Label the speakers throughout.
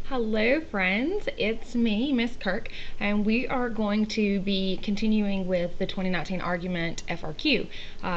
Speaker 1: Hello friends, it's me, Miss Kirk, and we are going to be continuing with the 2019 argument FRQ.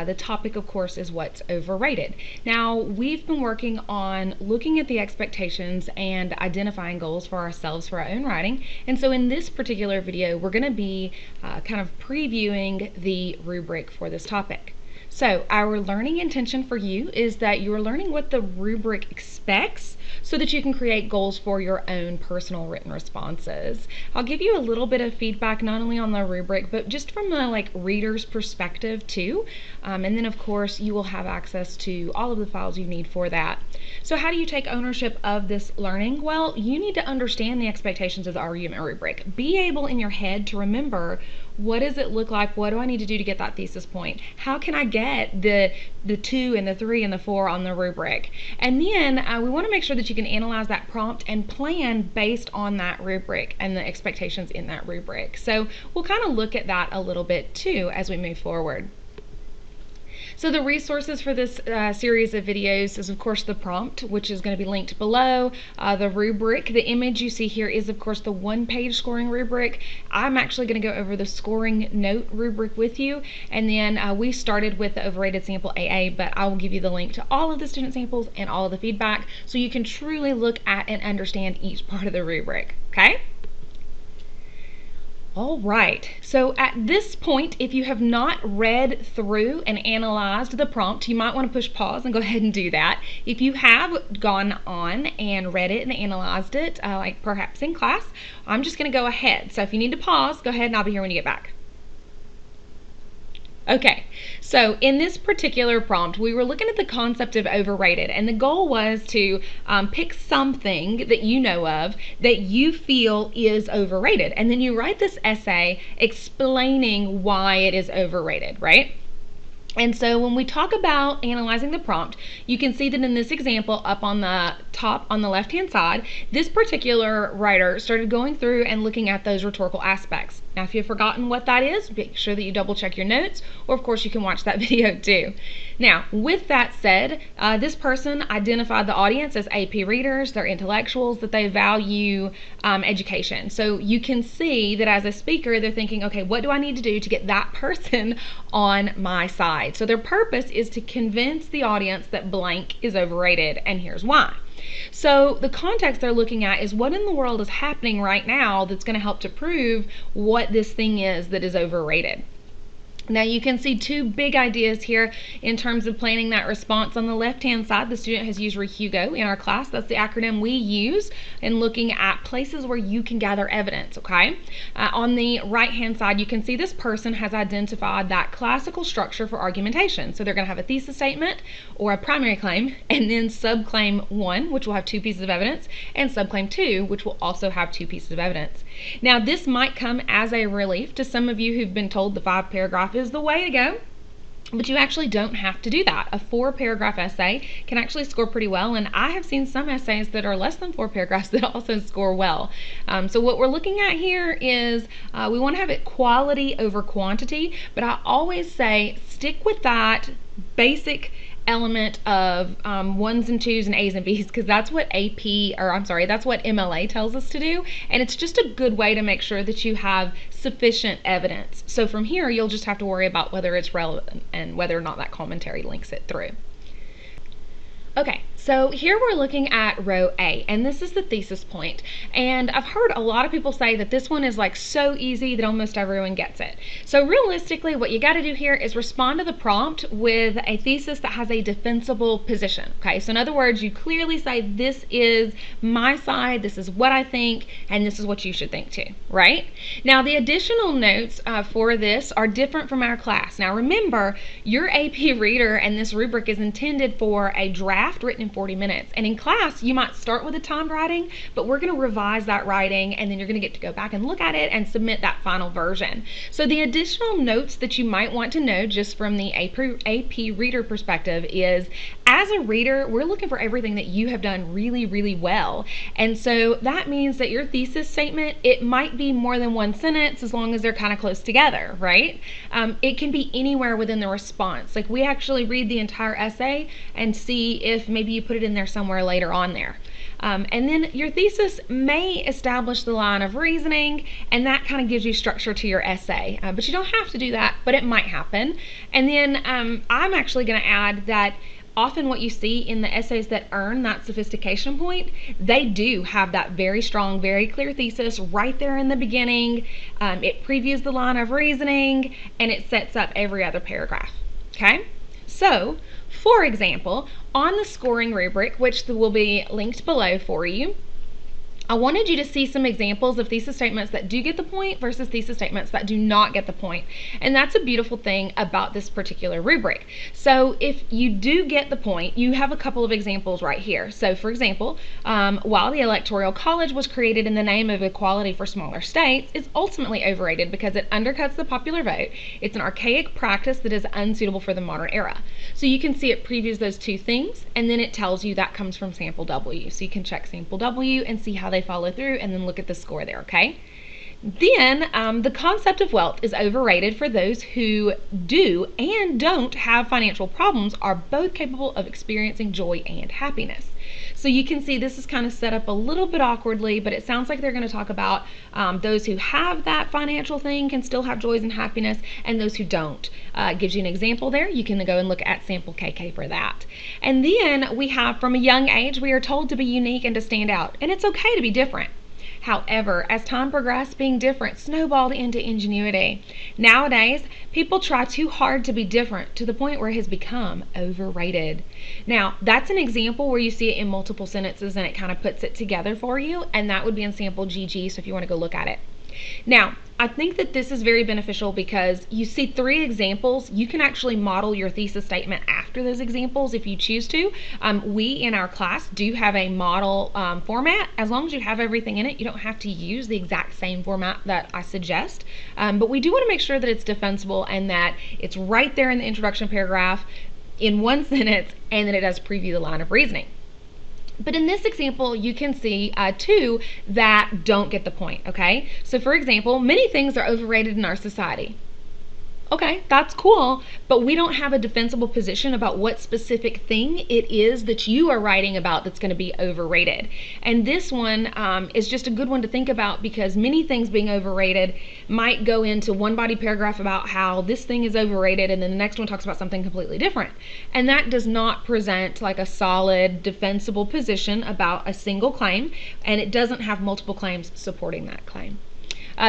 Speaker 1: The topic, of course, is what's overrated. Now, we've been working on looking at the expectations and identifying goals for ourselves for our own writing, and so in this particular video, we're going to be kind of previewing the rubric for this topic. So our learning intention for you is that you're learning what the rubric expects so that you can create goals for your own personal written responses. I'll give you a little bit of feedback not only on the rubric but just from the reader's perspective too. And then of course you will have access to all of the files you need for that. So how do you take ownership of this learning? Well, you need to understand the expectations of the argument rubric. Be able in your head to remember, what does it look like? What do I need to do to get that thesis point? How can I get the 2 and the 3 and the 4 on the rubric? And then we want to make sure that you can analyze that prompt and plan based on that rubric and the expectations in that rubric. So we'll kind of look at that a little bit too as we move forward. So the resources for this series of videos is of course the prompt, which is going to be linked below, the rubric. The image you see here is of course the one-page scoring rubric. I'm actually going to go over the scoring note rubric with you, and then we started with the overrated sample AA, but I will give you the link to all of the student samples and all of the feedback so you can truly look at and understand each part of the rubric, okay? All right, so at this point, if you have not read through and analyzed the prompt, you might want to push pause and go ahead and do that. If you have gone on and read it and analyzed it, like perhaps in class, I'm just going to go ahead. So if you need to pause, go ahead and I'll be here when you get back. Okay, so in this particular prompt, we were looking at the concept of overrated, and the goal was to pick something that you know of that you feel is overrated, and then you write this essay explaining why it is overrated, right? And so when we talk about analyzing the prompt, you can see that in this example up on the top on the left hand side, this particular writer started going through and looking at those rhetorical aspects. Now if you've forgotten what that is, make sure that you double check your notes, or of course you can watch that video too. Now with that said, this person identified the audience as AP readers, they're intellectuals, that they value education. So you can see that as a speaker they're thinking, okay, what do I need to do to get that person on my side? So their purpose is to convince the audience that blank is overrated, and here's why. So the context they're looking at is what in the world is happening right now that's going to help to prove what this thing is that is overrated. Now you can see two big ideas here in terms of planning that response. On the left-hand side, the student has used REHUGO in our class. That's the acronym we use in looking at places where you can gather evidence, okay? On the right-hand side, you can see this person has identified that classical structure for argumentation. So they're going to have a thesis statement or a primary claim, and then subclaim 1, which will have 2 pieces of evidence, and subclaim 2, which will also have 2 pieces of evidence. Now this might come as a relief to some of you who've been told the 5-paragraph is the way to go, but you actually don't have to do that. A 4-paragraph essay can actually score pretty well, and I have seen some essays that are less than 4 paragraphs that also score well. So what we're looking at here is we want to have it quality over quantity, but I always say stick with that basic element of 1s and 2s and A's and B's, because that's what that's what MLA tells us to do, and it's just a good way to make sure that you have sufficient evidence. So from here you'll just have to worry about whether it's relevant and whether or not that commentary links it through. Okay, so here we're looking at row A, and this is the thesis point. And I've heard a lot of people say that this one is like so easy that almost everyone gets it. So realistically, what you got to do here is respond to the prompt with a thesis that has a defensible position. Okay, so in other words, you clearly say this is my side, this is what I think, and this is what you should think too, right? Now the additional notes for this are different from our class. Now remember, your AP reader and this rubric is intended for a draft written in 40 minutes. And in class, you might start with a timed writing, but we're going to revise that writing, and then you're going to get to go back and look at it and submit that final version. So the additional notes that you might want to know just from the AP reader perspective is, as a reader, we're looking for everything that you have done really, really well. And so that means that your thesis statement, it might be more than 1 sentence as long as they're kind of close together, right? It can be anywhere within the response. Like we actually read the entire essay and see if maybe you put it in there somewhere later on there. And then your thesis may establish the line of reasoning, and that kind of gives you structure to your essay. But you don't have to do that, but it might happen. And then I'm actually going to add that often what you see in the essays that earn that sophistication point, they do have that very strong, very clear thesis right there in the beginning. It previews the line of reasoning, and it sets up every other paragraph. Okay? So, for example, on the scoring rubric, which will be linked below for you, I wanted you to see some examples of thesis statements that do get the point versus thesis statements that do not get the point. And that's a beautiful thing about this particular rubric. So if you do get the point, you have a couple of examples right here. So for example, while the Electoral College was created in the name of equality for smaller states, it's ultimately overrated because it undercuts the popular vote. It's an archaic practice that is unsuitable for the modern era. So you can see it previews those two things, and then it tells you that comes from sample W. So you can check sample W and see how they follow through, and then look at the score there, okay? Then the concept of wealth is overrated for those who do and don't have financial problems, are both capable of experiencing joy and happiness. So you can see this is kind of set up a little bit awkwardly, but it sounds like they're going to talk about those who have that financial thing can still have joys and happiness, and those who don't. Gives you an example there. You can go and look at sample KK for that. And then we have, from a young age, we are told to be unique and to stand out, and it's okay to be different. However, as time progressed, being different snowballed into ingenuity. Nowadays, people try too hard to be different to the point where it has become overrated. Now, that's an example where you see it in multiple sentences and it kind of puts it together for you, and that would be in sample GG, so if you want to go look at it. Now, I think that this is very beneficial because you see 3 examples. You can actually model your thesis statement after those examples if you choose to. We in our class do have a model format. As long as you have everything in it, you don't have to use the exact same format that I suggest. But we do want to make sure that it's defensible and that it's right there in the introduction paragraph in one sentence, and that it does preview the line of reasoning. But in this example, you can see 2 that don't get the point, okay? So for example, many things are overrated in our society. Okay, that's cool, but we don't have a defensible position about what specific thing it is that you are writing about that's going to be overrated. And this one is just a good one to think about, because many things being overrated might go into one body paragraph about how this thing is overrated, and then the next one talks about something completely different. And that does not present like a solid defensible position about a single claim, and it doesn't have multiple claims supporting that claim.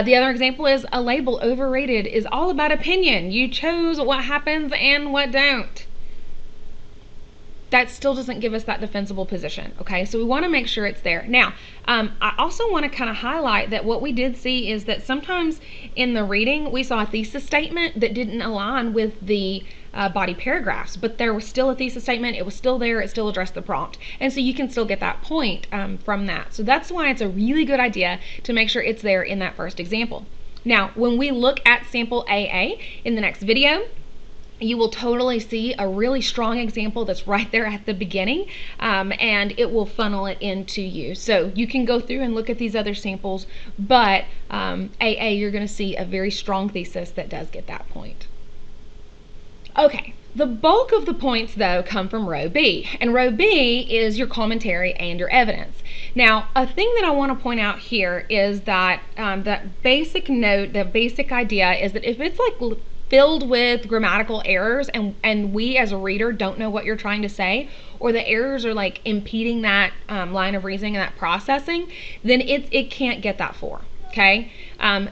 Speaker 1: The other example is a label, overrated, is all about opinion. You chose what happens and what don't. That still doesn't give us that defensible position, okay? So we want to make sure it's there. Now, I also want to kind of highlight that what we did see is that sometimes in the reading, we saw a thesis statement that didn't align with the body paragraphs, but there was still a thesis statement. It was still there. It still addressed the prompt. And so you can still get that point from that. So that's why it's a really good idea to make sure it's there in that first example. Now, when we look at sample AA in the next video, you will totally see a really strong example that's right there at the beginning, and it will funnel it into you. So you can go through and look at these other samples, but AA, you're going to see a very strong thesis that does get that point. Okay, the bulk of the points, though, come from row B, and row B is your commentary and your evidence. Now, a thing that I want to point out here is that that basic note, that basic idea is that if it's like filled with grammatical errors and we as a reader don't know what you're trying to say, or the errors are like impeding that line of reasoning and that processing, then it can't get that 4. Okay,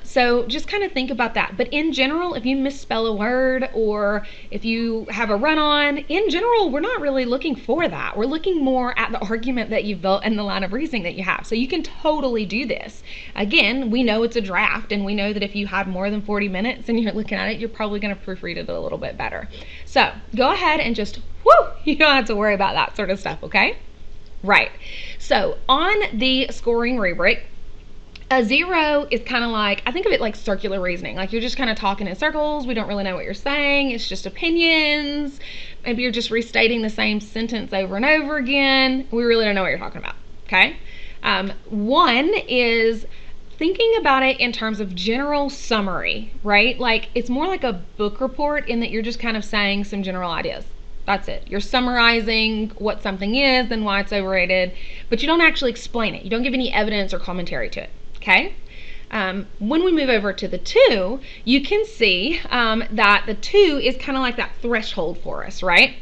Speaker 1: so just kind of think about that. But in general, if you misspell a word or if you have a run-on, in general, we're not really looking for that. We're looking more at the argument that you've built and the line of reasoning that you have. So you can totally do this. Again, we know it's a draft, and we know that if you had more than 40 minutes and you're looking at it, you're probably going to proofread it a little bit better. So go ahead and just, you don't have to worry about that sort of stuff, okay? Right. So on the scoring rubric, a 0 is kind of like, I think of it like circular reasoning. Like you're just kind of talking in circles. We don't really know what you're saying. It's just opinions. Maybe you're just restating the same sentence over and over again. We really don't know what you're talking about, okay? 1 is thinking about it in terms of general summary, right? Like it's more like a book report in that you're just kind of saying some general ideas. That's it. You're summarizing what something is and why it's overrated, but you don't actually explain it. You don't give any evidence or commentary to it, okay? When we move over to the 2, you can see that the 2 is kind of like that threshold for us, right?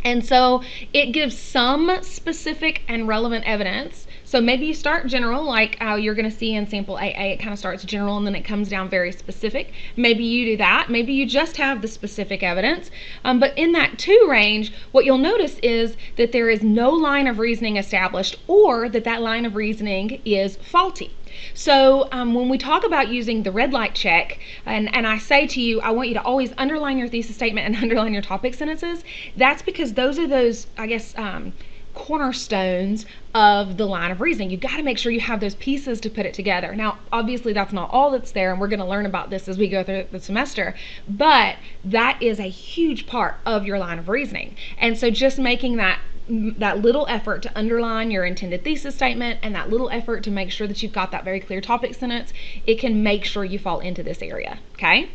Speaker 1: And so it gives some specific and relevant evidence. So maybe you start general, like you're going to see in sample AA, it kind of starts general and then it comes down very specific. Maybe you do that. Maybe you just have the specific evidence. But in that 2 range, what you'll notice is that there is no line of reasoning established, or that line of reasoning is faulty. So when we talk about using the red light check, and I say to you, I want you to always underline your thesis statement and underline your topic sentences, that's because those are those, I guess, cornerstones of the line of reasoning. You've got to make sure you have those pieces to put it together. Now, obviously, that's not all that's there, and we're going to learn about this as we go through the semester, but that is a huge part of your line of reasoning. And so just making that little effort to underline your intended thesis statement and that little effort to make sure that you've got that very clear topic sentence, it can make sure you fall into this area, okay?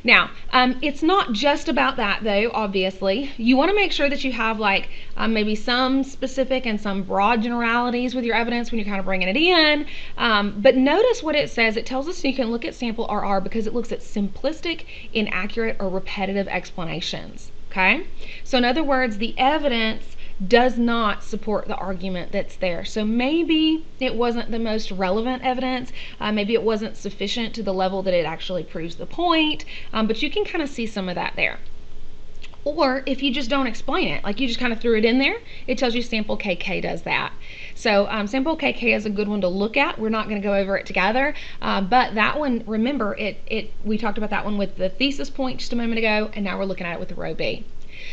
Speaker 1: Now, it's not just about that though, obviously. You want to make sure that you have like maybe some specific and some broad generalities with your evidence when you're kind of bringing it in. But notice what it says. It tells us you can look at sample RR because it looks at simplistic, inaccurate, or repetitive explanations, okay? So in other words, the evidence does not support the argument that's there. So maybe it wasn't the most relevant evidence, maybe it wasn't sufficient to the level that it actually proves the point, but you can kind of see some of that there. Or if you just don't explain it, like you just kind of threw it in there, it tells you sample KK does that. So sample KK is a good one to look at. We're not going to go over it together, but that one, remember, we talked about that one with the thesis point just a moment ago, and now we're looking at it with the row B.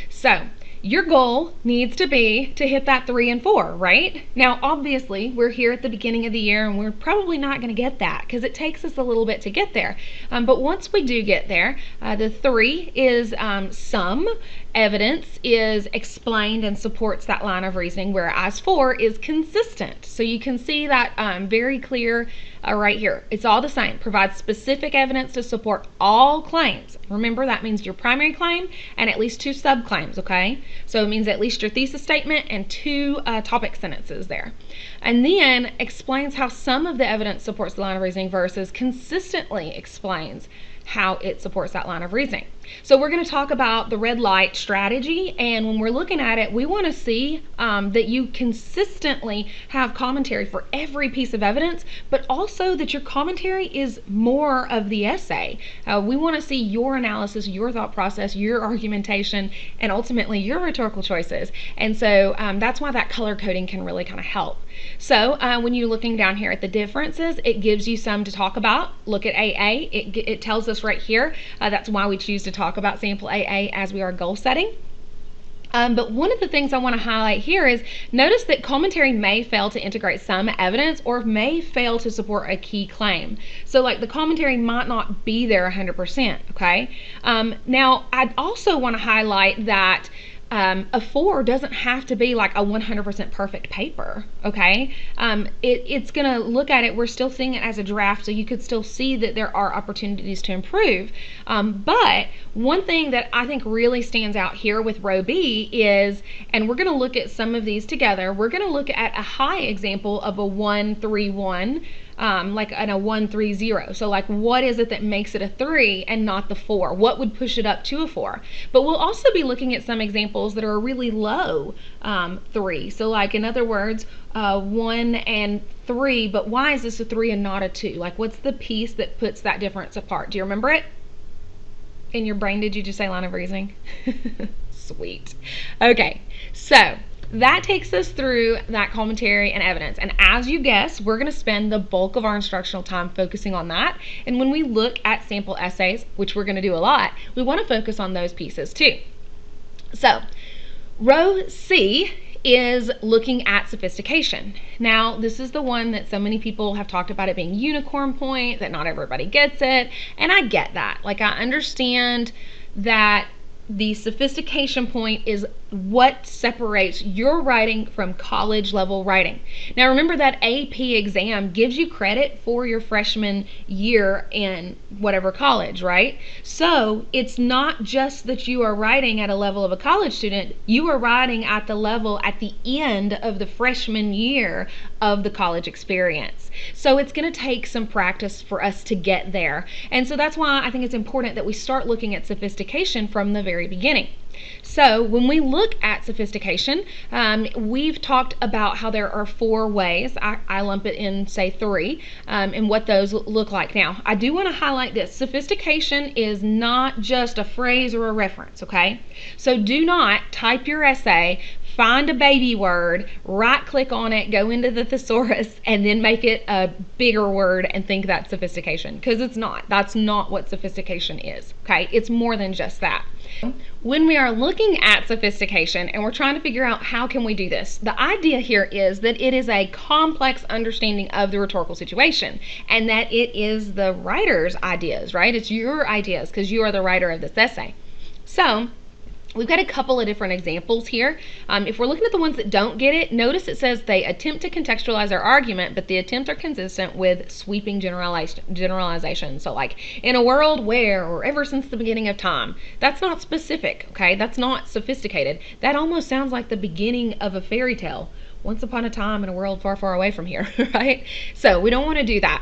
Speaker 1: So your goal needs to be to hit that 3 and 4, right? Now, obviously, we're here at the beginning of the year and we're probably not going to get that because it takes us a little bit to get there. But once we do get there, the 3 is some evidence is explained and supports that line of reasoning, whereas 4 is consistent. So you can see that very clear right here. It's all the same. Provides specific evidence to support all claims. Remember, that means your primary claim and at least 2 subclaims, okay? So it means at least your thesis statement and 2 topic sentences there. And then explains how some of the evidence supports the line of reasoning versus consistently explains how it supports that line of reasoning. So we're going to talk about the red light strategy, and when we're looking at it, we want to see that you consistently have commentary for every piece of evidence, but also that your commentary is more of the essay. We want to see your analysis, your thought process, your argumentation, and ultimately your rhetorical choices. And so that's why that color coding can really kind of help. So when you're looking down here at the differences, it gives you some to talk about. Look at AA. It tells us right here. That's why we choose to talk about sample AA as we are goal setting. But one of the things I want to highlight here is notice that commentary may fail to integrate some evidence or may fail to support a key claim. So like the commentary might not be there 100%, okay? Now I'd also want to highlight that a 4 doesn't have to be like a 100% perfect paper, okay? It's going to look at it, we're still seeing it as a draft, so you could still see that there are opportunities to improve. But one thing that I think really stands out here with row B is, and we're going to look at some of these together, we're going to look at a high example of a 1-3-1, like in a 1-3-0. So like what is it that makes it a 3 and not the 4? What would push it up to a 4? But we'll also be looking at some examples that are a really low 3. So like in other words, 1 and 3, but why is this a 3 and not a 2? Like what's the piece that puts that difference apart? Do you remember it? In your brain, did you just say line of reasoning? Sweet. Okay, so that takes us through that commentary and evidence. And as you guessed, we're going to spend the bulk of our instructional time focusing on that. And when we look at sample essays, which we're going to do a lot, we want to focus on those pieces too. So row C is looking at sophistication. Now, this is the one that so many people have talked about it being unicorn point, that not everybody gets it. And I get that. Like I understand that the sophistication point is what separates your writing from college level writing. Now remember that AP exam gives you credit for your freshman year in whatever college, right? So it's not just that you are writing at a level of a college student, you are writing at the level at the end of the freshman year of the college experience. So it's going to take some practice for us to get there. And so that's why I think it's important that we start looking at sophistication from the very beginning. So when we look at sophistication, we've talked about how there are 4 ways. I lump it in, say, 3, and what those look like. Now, I do want to highlight this. Sophistication is not just a phrase or a reference, okay? So do not type your essay, find a baby word, right-click on it, go into the thesaurus, and then make it a bigger word and think that's sophistication, because it's not. That's not what sophistication is, okay? It's more than just that. When we are looking at sophistication and we're trying to figure out how can we do this, the idea here is that it is a complex understanding of the rhetorical situation, and that it is the writer's ideas, right? It's your ideas because you are the writer of this essay. So we've got a couple of different examples here. If we're looking at the ones that don't get it, notice it says they attempt to contextualize their argument, but the attempts are consistent with sweeping generalization. So like, in a world where, or ever since the beginning of time, that's not specific, okay? That's not sophisticated. That almost sounds like the beginning of a fairy tale. Once upon a time in a world far, far away from here, right? So we don't want to do that.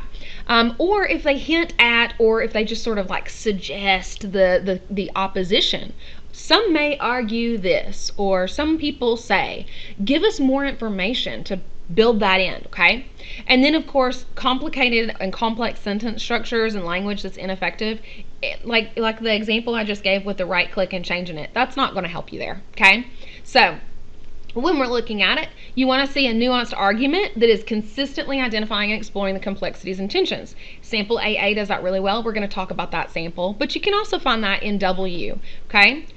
Speaker 1: Or if they hint at, or if they just sort of like suggest the opposition. Some may argue this, or some people say, give us more information to build that in, okay? And then, of course, complicated and complex sentence structures and language that's ineffective, like the example I just gave with the right click and changing it, that's not going to help you there, okay? So when we're looking at it, you want to see a nuanced argument that is consistently identifying and exploring the complexities and tensions. Sample AA does that really well. We're going to talk about that sample, but you can also find that in W, okay?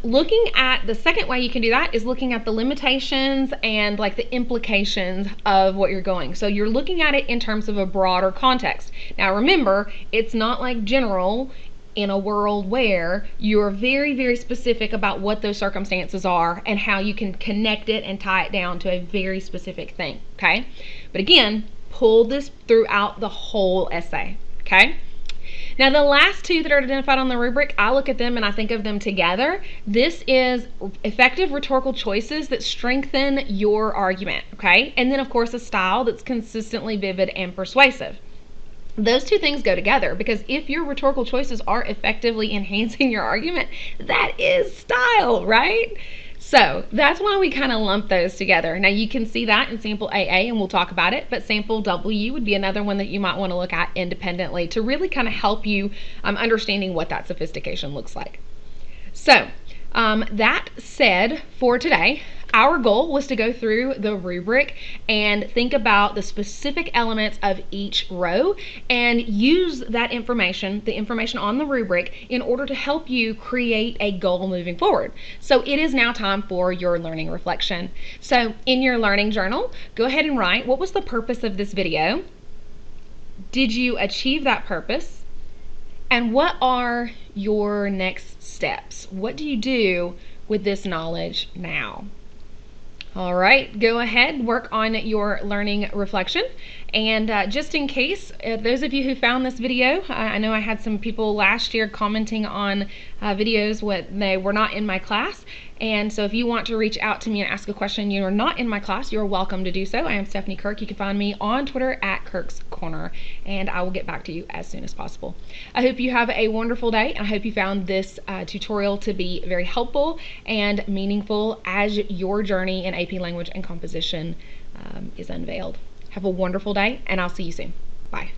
Speaker 1: Looking at the second way you can do that is looking at the limitations and like the implications of what you're going. So you're looking at it in terms of a broader context. Now remember, it's not like general in a world where you're very, very specific about what those circumstances are and how you can connect it and tie it down to a very specific thing, okay? But again, pull this throughout the whole essay, okay? Now the last 2 that are identified on the rubric, I look at them and I think of them together. This is effective rhetorical choices that strengthen your argument, okay? And then of course a style that's consistently vivid and persuasive. Those 2 things go together, because if your rhetorical choices are effectively enhancing your argument, that is style, right? So that's why we kind of lump those together. Now you can see that in sample AA, and we'll talk about it, but sample W would be another one that you might want to look at independently to really kind of help you understanding what that sophistication looks like. So that said, for today, our goal was to go through the rubric and think about the specific elements of each row and use that information, the information on the rubric, in order to help you create a goal moving forward. So it is now time for your learning reflection. So in your learning journal, go ahead and write, what was the purpose of this video? Did you achieve that purpose? And what are your next steps? What do you do with this knowledge now? All right, go ahead, work on your learning reflection. And just in case, those of you who found this video, I know I had some people last year commenting on videos when they were not in my class. And so if you want to reach out to me and ask a question you are not in my class, you're welcome to do so. I am Stephanie Kirk. You can find me on Twitter at Kirk's Corner, and I will get back to you as soon as possible. I hope you have a wonderful day. I hope you found this tutorial to be very helpful and meaningful as your journey in AP Language and Composition is unveiled. Have a wonderful day, and I'll see you soon. Bye.